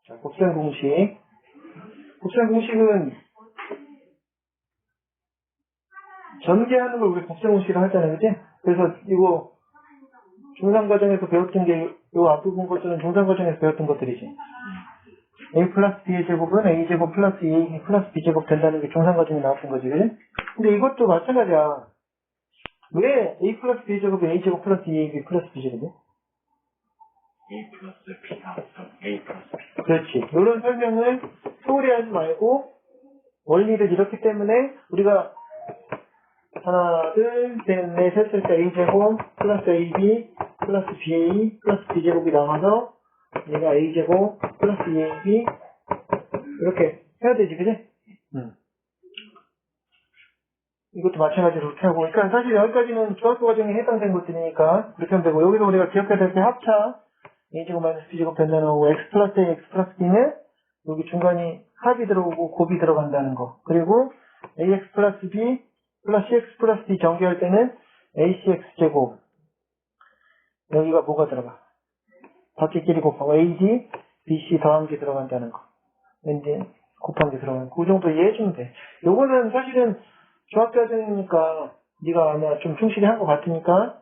자, 곱셈 공식. 곱셈 공식은 전개하는 걸 우리 곱셈 공식이라고 하잖아요. 그치? 그래서 이거 중상과정에서 배웠던 게 요 앞부분 것들은 중상과정에서 배웠던 것들이지. a 플러스 b의 제곱은 a제곱 플러스 2ab 플러스 b제곱 된다는 게 중상과정에 나왔던 거지. 그치? 근데 이것도 마찬가지야. 왜 a 플러스 b제곱이 a제곱 플러스 2ab 플러스 b제곱이야? A 플러스 B 합성 A 플러스 B. 그렇지. 이런 설명을 소홀히 하지 말고 원리를 이렇기 때문에 우리가 하나, 둘, 셋, 넷 했을 때 a제곱 플러스 ab 플러스 ba 플러스 b제곱이 나와서 얘가 a제곱 플러스 2ab 이렇게 해야 되지, 그지? 이것도 마찬가지로 이렇게 하고. 그러니까 사실 여기까지는 중학교 과정에 해당된 것들이니까 그렇게 하면 되고, 여기서 우리가 기억해야 될 게 합차 a제곱 마이너스 b제곱 된다는 거고, x 플러스 a, x 플러스 b는 여기 중간이 합이 들어오고 곱이 들어간다는 거. 그리고 ax 플러스 b 플러스 cx 플러스 d 전개할 때는 acx제곱. 여기가 뭐가 들어가? 밖에끼리 곱하고 ad, bc 더한 게 들어간다는 거. 왠지 곱한 게 들어가는 거. 그 정도 이해해주면 돼. 요거는 사실은 중학교 과정이니까 네가 아마 좀 충실히 한 것 같으니까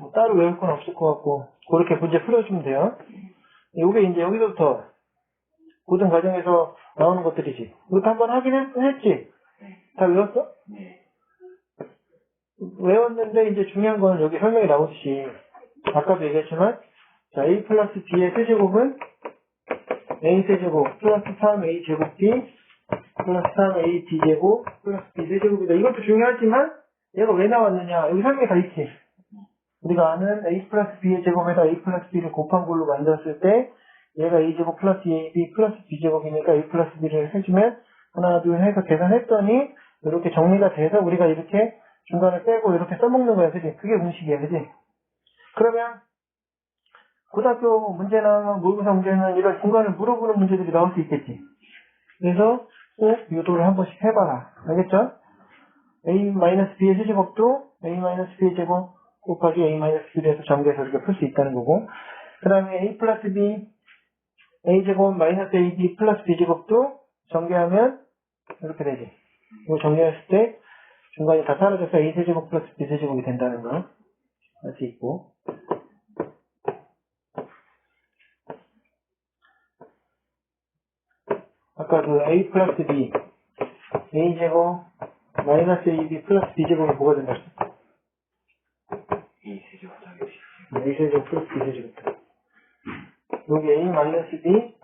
뭐 따로 외울 건 없을 것 같고 그렇게 문제 풀어주면 돼요. 요게 이제 여기서부터 고등 과정에서 나오는 것들이지. 이것도 한번 하긴 했지? 다 외웠어? 네. 외웠는데 이제 중요한 건 여기 설명이 나오듯이 아까도 얘기했지만 자 a 플러스 b의 세제곱은 a 세제곱 플러스 3a 제곱 b 플러스 3a d제곱 플러스 b 세제곱이다. 이것도 중요하지만 얘가 왜 나왔느냐 여기 설명이 다 있지. 우리가 아는 a 플러스 b의 제곱에다 a 플러스 b를 곱한 걸로 만들었을 때 얘가 a제곱 플러스 2ab 플러스 b제곱이니까 a 플러스 b를 해주면 하나 둘 해서 계산했더니 이렇게 정리가 돼서 우리가 이렇게 중간을 빼고 이렇게 써먹는 거야. 그지? 그게 공식이야. 그지? 그러면 고등학교 문제나 모의고사 문제는 이런 중간을 물어보는 문제들이 나올 수 있겠지. 그래서 꼭 유도를 한 번씩 해봐라. 알겠죠? a-b의 세제곱도 a-b의 제곱 곱하기 a-b를 해서 전개해서 이렇게 풀 수 있다는 거고, 그 다음에 a 플러스 b a제곱 마이너스 ab 플러스 b제곱도 전개하면 이렇게 되지. 이거 정리했을 때 중간이 다 사라져서 a 세제곱 플러스 b 세제곱이 된다는 거 알 수 있고, 아까 그 a 플러스 b a제곱 마이너스 ab 플러스 b제곱이 뭐가 된다? A 세제곱 더하기 a 세제곱 플러스 b 세제곱. 여기 a 마이너스 b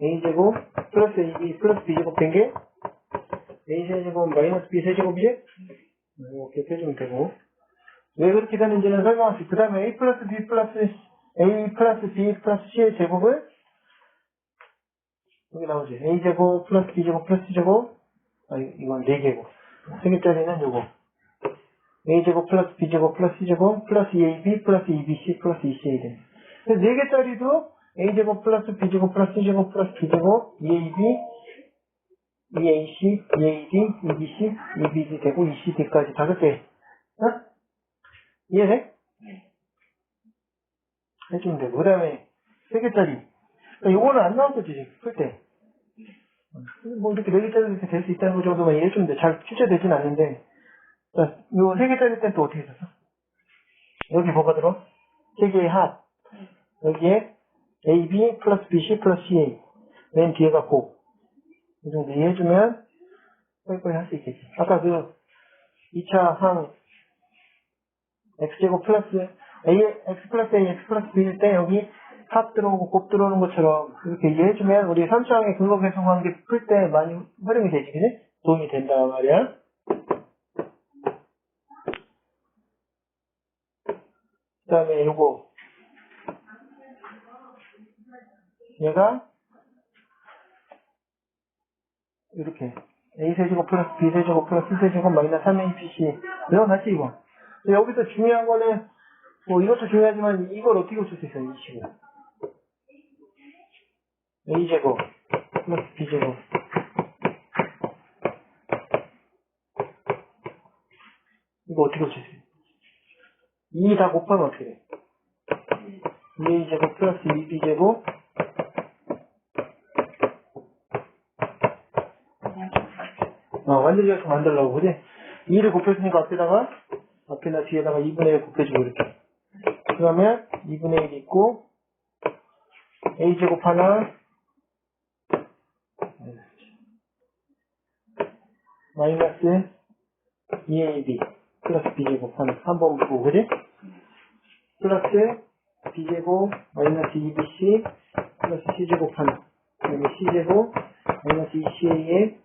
a제곱 플러스 ab 플러스 b제곱 된 게 a 세제곱 마이너스 b 세제곱이지? 이렇게 해주면 되고, 왜 그렇게 되는지는 설명할 수 있고, 그 다음에 a 플러스 b 플러스 a 플러스 b 플러스 c의 제곱을 여기 나오지. a제곱 플러스 b제곱 플러스 c제곱, 이건 4개고 3개짜리는 요거 a제곱 플러스 b제곱 플러스 c제곱 플러스 2ab 플러스 2bc 플러스 2ca 돼. 그래서 4개짜리도 a제곱 플러스 b제곱 플러스 c제곱 플러스 b제곱 2ab 2ac, 2ad, 2bc, 2bd 되고 2cd까지 5개. 어? 이해돼? 네. 해주면 되고. 그 다음에 3개짜리. 그러니까 요거는 안 나온 거지, 풀 때. 뭐 이렇게 4개짜리 이렇게 될 수 있다는 거 정도만 이해해주면 돼. 잘 출제되진 않는데. 자, 요 3개짜리 때는 또 어떻게 했었어? 여기 뭐가 들어? 3개의 합. 여기에 AB 플러스 BC 플러스 CA. 맨 뒤에가 곱. 이 정도 이해해주면 빨리빨리 할 수 있겠지. 아까 그 2차 항 x제곱 플러스 x 플러스 a, x 플러스 b일 때 여기 합 들어오고 곱 들어오는 것처럼 이렇게 이해해주면 우리 3차 항의 근거 계속 관계 풀 때 많이 활용이 되지, 그지? 도움이 된다 말이야. 그 다음에 요거 얘가 이렇게 a세제곱 플러스 b세제곱 플러스 c세제곱 마이너스 3abc 이거 같이 이거. 여기서 중요한 거는 뭐 이것도 중요하지만 이걸 어떻게 고칠 수 있어요? 이 식으로 a제곱 플러스 b제곱 이거 어떻게 고칠 수 있어요? 2 다 곱하면 어떻게 돼? 2a제곱 플러스 2b제곱 완전 제곱식 만들려고, 그지? 2를 곱했으니까 앞에나 뒤에다가 2분의 1 곱해주고, 이렇게. 그러면 2분의 1 있고, a제곱 하나, 마이너스 2ab, 플러스 b제곱 하나. 한번 보고, 그지? 플러스 b제곱, 마이너스 2bc, 플러스 c제곱 하나. 그다음에 c제곱, 마이너스 2ca의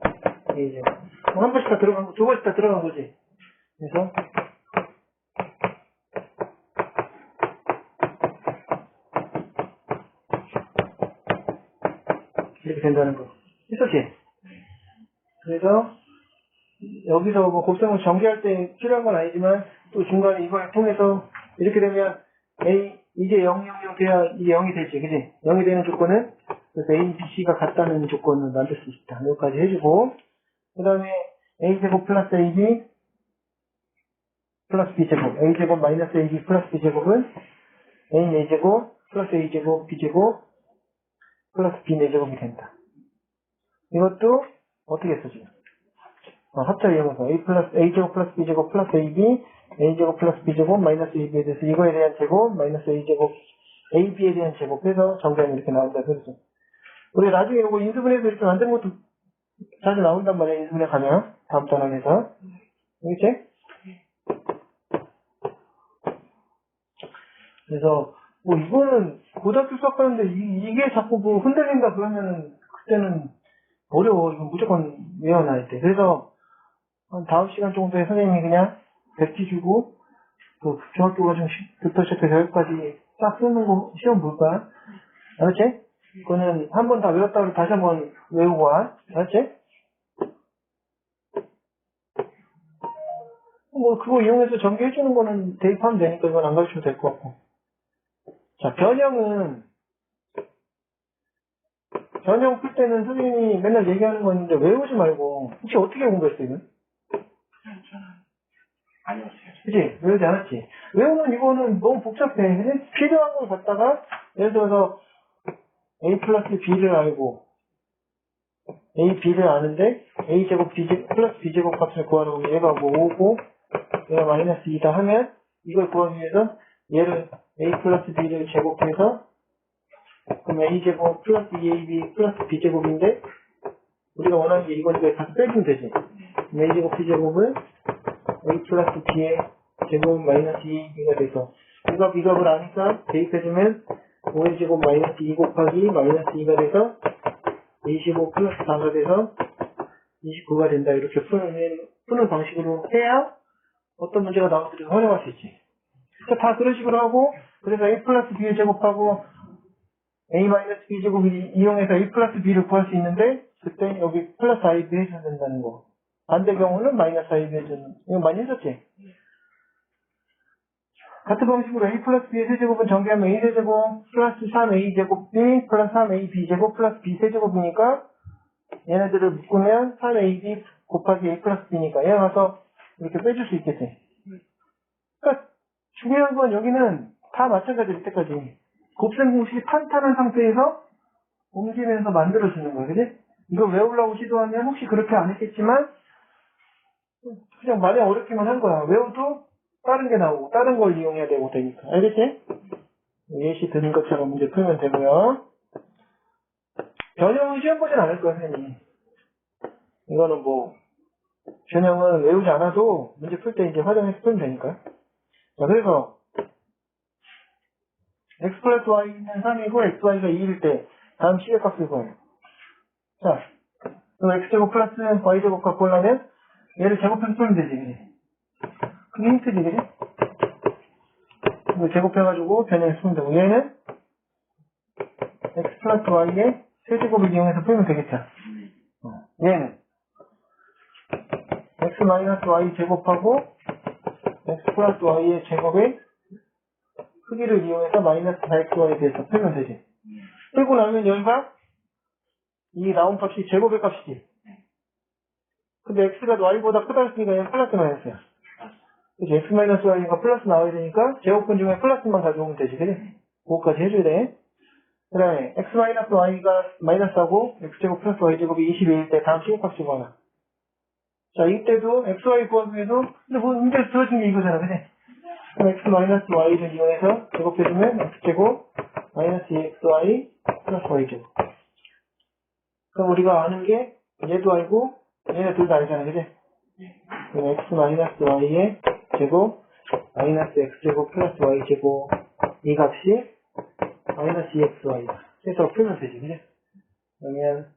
a제곱. 한 번씩 다 들어간 거, 두 번씩 다 들어간 거지. 그래서, 이렇게 된다는 거. 있었지? 그래서, 여기서 뭐 곱셈을 전개할 때 필요한 건 아니지만, 또 중간에 이걸 통해서, 이렇게 되면, A, 이제 0, 0, 0 돼야 이게 0이 되지, 그지? 0이 되는 조건은, 그래서 A, B, C가 같다는 조건을 만들 수 있다. 여기까지 해주고, 그 다음에 A제곱 플러스 AB 플러스 B제곱, A제곱 마이너스 AB 플러스 B제곱은 A A제곱 플러스 A제곱 B제곱 플러스 B 4제곱이 된다. 이것도 어떻게 써 지금? 합차 이용해서 A제곱 플러스 B제곱 플러스 AB A제곱 플러스 B제곱 마이너스 AB에 대해서 이거에 대한 제곱 마이너스 A제곱 AB에 대한 제곱 해서 정리하면 이렇게 나온다. 그래서 우리 나중에 이거 인수분해서 이렇게 만드는 것도 자주 나온단 말이야. 인수분해 가면 다음 단원에서. 알겠지? 그래서 뭐 이거는 고등학교 수학하는데 이게 자꾸 뭐 흔들린다 그러면은 그때는 어려워. 이건 무조건 외워놔야 돼. 그래서 한 다음 시간 정도에 선생님이 그냥 백지 주고 그 중학교 과정부터 시작해서 여기까지 싹 쓰는 거 시험 볼 거야. 알았지? 그거는 한 번 다 외웠다고 다시 한 번 외우고 와. 알았지? 뭐 그거 이용해서 전개해주는 거는 대입하면 되니까 이건 안 가르쳐도 될 것 같고. 자, 변형은 변형 풀 때는 선생님이 맨날 얘기하는 거 있는데 외우지 말고 혹시 어떻게 공부했어 이건? 저는 아니었어요. 그치? 외우지 않았지? 외우면 이거는 너무 복잡해. 그치? 필요한 걸 갖다가 예를 들어서 A 플러스 B를 알고 A, B를 아는데 A제곱 플러스 B제곱 값을 구하라고 얘가 뭐 5고 얘가 마이너스 2다 하면 이걸 구하기 위해서 얘를 A 플러스 B를 제곱해서 그럼 A제곱 플러스 2AB 플러스 B제곱인데 우리가 원하는 게 이거니까 다 빼주면 되지. 그럼 A제곱 B제곱은 A 플러스 B의 제곱 마이너스 2B가 돼서 이거 비값을 아니까 대입해주면 5A제곱 마이너스 2 곱하기 마이너스 2가 돼서 25 플러스 4가 돼서 29가 된다. 이렇게 푸는 방식으로 해야 어떤 문제가 나오더라도 활용할 수 있지. 그러니까 다 그런 식으로 하고 그래서 A 플러스 B의 제곱하고 A 마이너스 B 제곱을 이용해서 A 플러스 B를 구할 수 있는데 그때 여기 플러스 IB 해줘야 된다는 거. 반대 경우는 마이너스 IB 해주는 이거 많이 했었지? 같은 방식으로 A 플러스 B의 세제곱은 전개하면 A 세제곱 플러스 3A 제곱 B 플러스 3A B 제곱 플러스 B 세제곱이니까 얘네들을 묶으면 3AB 곱하기 A 플러스 B니까 얘 가서 이렇게 빼줄 수 있겠지. 그러니까 중요한 건 여기는 다 마찬가지일 때까지 곱셈 공식이 탄탄한 상태에서 옮기면서 만들어주는 거야. 그지? 이거 외우려고 시도하면 혹시 그렇게 안 했겠지만 그냥 많이 어렵기만 한 거야. 외워도 다른 게 나오고 다른 걸 이용해야 되고 되니까. 알겠지? 예시 드는 것처럼 문제 풀면 되고요. 변형은 시험 보진 않을 거야, 선생님. 이거는 뭐 변형은 외우지 않아도 문제 풀 때 이제 활용해서 풀면 되니까. 자, 그래서 x 플러스 y는 3이고 xy가 2일 때 다음 시계값을 구해요. 자, 그럼 x제곱 플러스 y제곱 값 구하려면 얘를 제곱해서 풀면 되지, 그지? 그게 힌트지, 그지? 이거 제곱해가지고 변형해서 풀면 되고 얘는 x 플러스 y의 세제곱을 이용해서 풀면 되겠죠. 얘는 x 마이너스 y 제곱하고 x 플러스 y의 제곱의 크기를 이용해서 마이너스 4xy에 대해서 풀면 되지. 풀고 나면 여기가 이 나온 값이 제곱의 값이지. 근데 x가 y보다 크다 했으니까 얘는 플러스 마이너스야. 그치? x 마이너스 y가 플러스 나와야 되니까 제곱근 중에 플러스만 가져오면 되지. 그래? 그거까지 해줘야 돼. 그 다음에 x 마이너스 y가 마이너스하고 x제곱 플러스 y제곱이 22일 때 다음 시계값을 구하라. 자, 이때도 XY 구하기에서, 근데 뭐 문제에서 들어진 게 이거잖아, 그지? 그럼 X 마이너스 Y를 이용해서 제곱해주면 X제곱 마이너스 2XY 플러스 Y제곱. 그럼 우리가 아는 게 얘도 알고 얘네 둘 다 알잖아, 그지? 그럼 X 마이너스 Y의 제곱 마이너스 X제곱 플러스 Y제곱 이 값이 마이너스 2XY 해서 풀면 되지, 그지? 그러면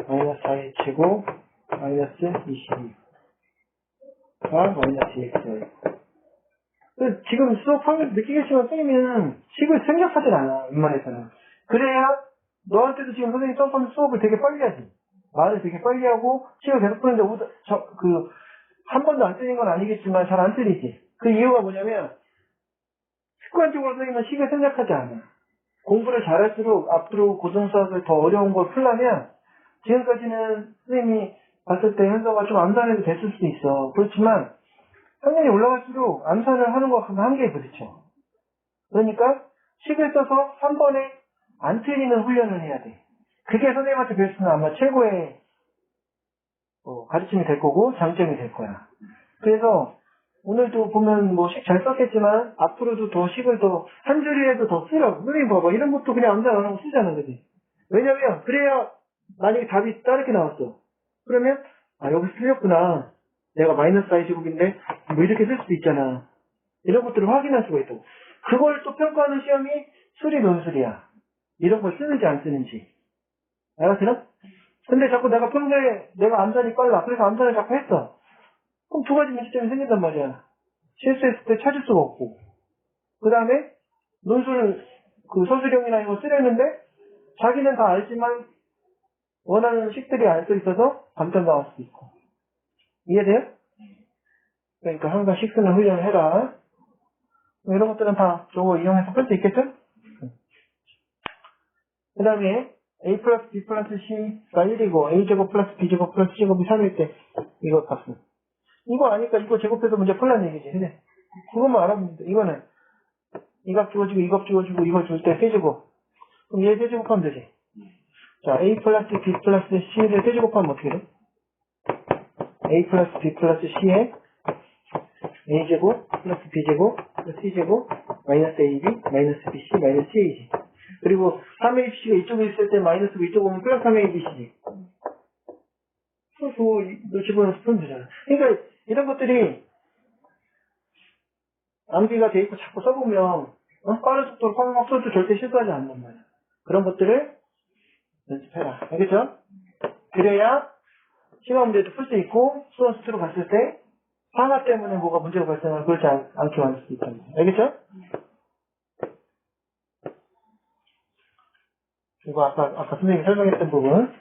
마이너스 4의 제곱 마이너스 22가 마이너스 2XY. 지금 수업하면서 느끼겠지만 선생님은 식을 생략하진 않아, 웬만해서는. 그래야 너한테도 지금 선생님이 수업을 되게 빨리 하지. 말을 되게 빨리 하고 식을 계속 푸는데 한 번도 안 틀린 건 아니겠지만 잘 안 틀리지. 그 이유가 뭐냐면 습관적으로 선생님은 식을 생략하지 않아. 공부를 잘할수록 앞으로 고등수학을 더 어려운 걸 풀려면 지금까지는 선생님이 봤을 때 현서가 좀 암산해도 됐을 수도 있어. 그렇지만 학년이 올라갈수록 암산을 하는 것 같으면 한계에 부딪혀. 그러니까 식을 써서 한 번에 안 틀리는 훈련을 해야 돼. 그게 선생님한테 배웠으면 아마 최고의 가르침이 될 거고 장점이 될 거야. 그래서 오늘도 보면 뭐 식 잘 썼겠지만 앞으로도 더 식을 더 한 줄이라도 더 쓰라고. 선생님 봐봐, 이런 것도 그냥 암산 안 하고 쓰잖아, 그지? 왜냐면 그래야 만약에 답이 다르게 나왔어. 그러면 여기서 틀렸구나. 내가 마이너스 Y제곱인데 뭐 이렇게 쓸 수도 있잖아. 이런 것들을 확인할 수가 있다고. 그걸 또 평가하는 시험이 수리 논술이야. 이런 걸 쓰는지 안 쓰는지. 알았어? 근데 자꾸 내가 평소에 내가 암산이 빨라. 그래서 암산을 자꾸 했어. 그럼 두 가지 문제점이 생긴단 말이야. 실수했을 때 찾을 수가 없고. 그 다음에 논술 서술형이나 이거 쓰려는데 자기는 다 알지만 원하는 식들이 안 써 있어서 감점 나올 수도 있고. 이해돼요? 그러니까 항상 식 쓰는 훈련을 해라. 이런 것들은 다 저거 이용해서 풀 수 있겠죠? 그 다음에 A 플러스 B 플러스 C가 1이고 A제곱 플러스 B제곱 플러스 C제곱이 3일 때 이거 값은 이거 아니까 이거 제곱해서 문제 풀란 얘기지. 근데 그것만 알아보면 돼. 이거는 이 값 주어지고 이 값 주어지고 이거 줄 때 세제곱. 그럼 얘 세제곱하면 되지. 자, A 플러스 B 플러스 C를 세제곱하면 어떻게 돼? A 플러스 B 플러스 C에 A제곱 플러스 B제곱 플러스 C제곱 마이너스 AB 마이너스 BC 마이너스 CAG. 그리고 3ABC가 이쪽에 있을 때 마이너스 이쪽 오면 플러스 3ABC지. 그거 너 집어넣어서 풀면 되잖아. 그러니까 이런 것들이 암기가 돼 있고 자꾸 써보면 빠른 속도로 팍팍 써도 절대 실수하지 않는 거야. 그런 것들을 연습해라. 알겠죠? 그래야 시간 문제도 풀 수 있고 수원 스트로 갔을 때 상하 때문에 뭐가 문제가 발생하면 그렇지 않게 만들 수 있다는 거야. 알겠죠? 그리고 아까 선생님이 설명했던 부분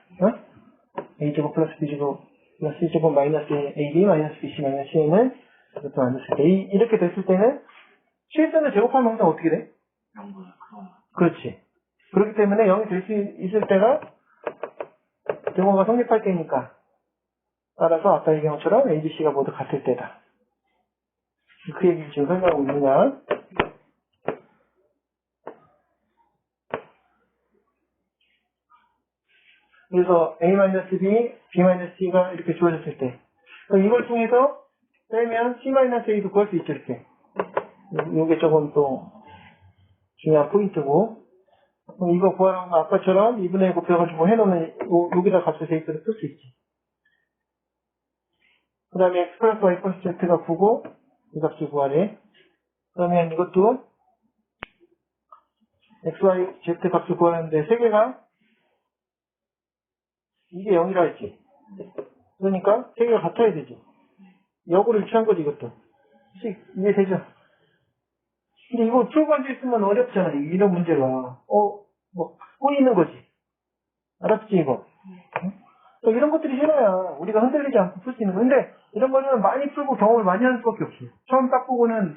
A제곱 플러스 B제곱 플러스 C제곱 마이너스 AB 마이너스 BC 마이너스 C는 이것도 만들었을 때 이렇게 됐을 때는 실수는 제곱하면 항상 어떻게 돼? 0보다 크거나. 그렇지. 그렇기 때문에 0이 될 수 있을 때가 등호가 성립할 때니까 따라서 아까 얘기한 것처럼 A, B, C가 모두 같을 때다. 그 얘기를 지금 설명하고 있는 거야. 그래서 A-B, B-C가 이렇게 주어졌을 때 그럼 이걸 통해서 빼면 C-A도 구할 수 있죠, 이렇게. 요게 조금 또 중요한 포인트고 그럼 이거 구하는 거 아까처럼 2분의 1 곱해가지고 해놓으면 여기다 값을 대입해서 풀 수 있지. 그 다음에 X 플러스 Y 플러스 Z가 9고 이 값을 구하래. 그러면 이것도 X, Y, Z 값을 구하는데 세 개가 이게 0이라 했지. 그러니까 세 개가 같아야 되죠. 역으로 취한 거지 이것도. 이해되죠? 근데 이거 풀고 앉아있으면 어렵잖아. 이런 문제가. 꼬이는 거지. 알았지 이거? 또 이런 것들이 싫어야 우리가 흔들리지 않고 풀 수 있는 거. 근데 이런 거는 많이 풀고 경험을 많이 하는 수밖에 없어. 처음 딱 보고는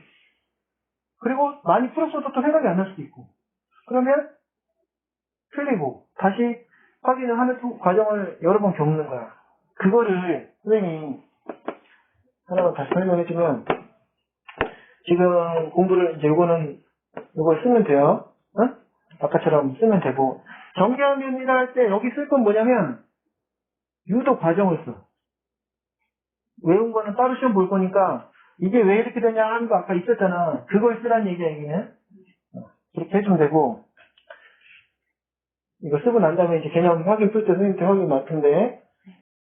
그리고 많이 풀었어도 또 생각이 안 날 수도 있고. 그러면 틀리고 다시 확인을 하는 과정을 여러 번 겪는 거야. 그거를 선생님이 하나만 다시 설명해주면 지금 공부를 이제 이걸 쓰면 돼요. 아까처럼 쓰면 되고 정기화면이라 할 때 여기 쓸 건 뭐냐면 유도 과정을 써. 외운 거는 따로 시험 볼 거니까 이게 왜 이렇게 되냐 하는 거 아까 있었잖아. 그걸 쓰란 얘기야, 이게. 그렇게 해주면 되고, 이거 쓰고 난 다음에 이제 개념 확인 풀 때 선생님한테 확인 맡은데,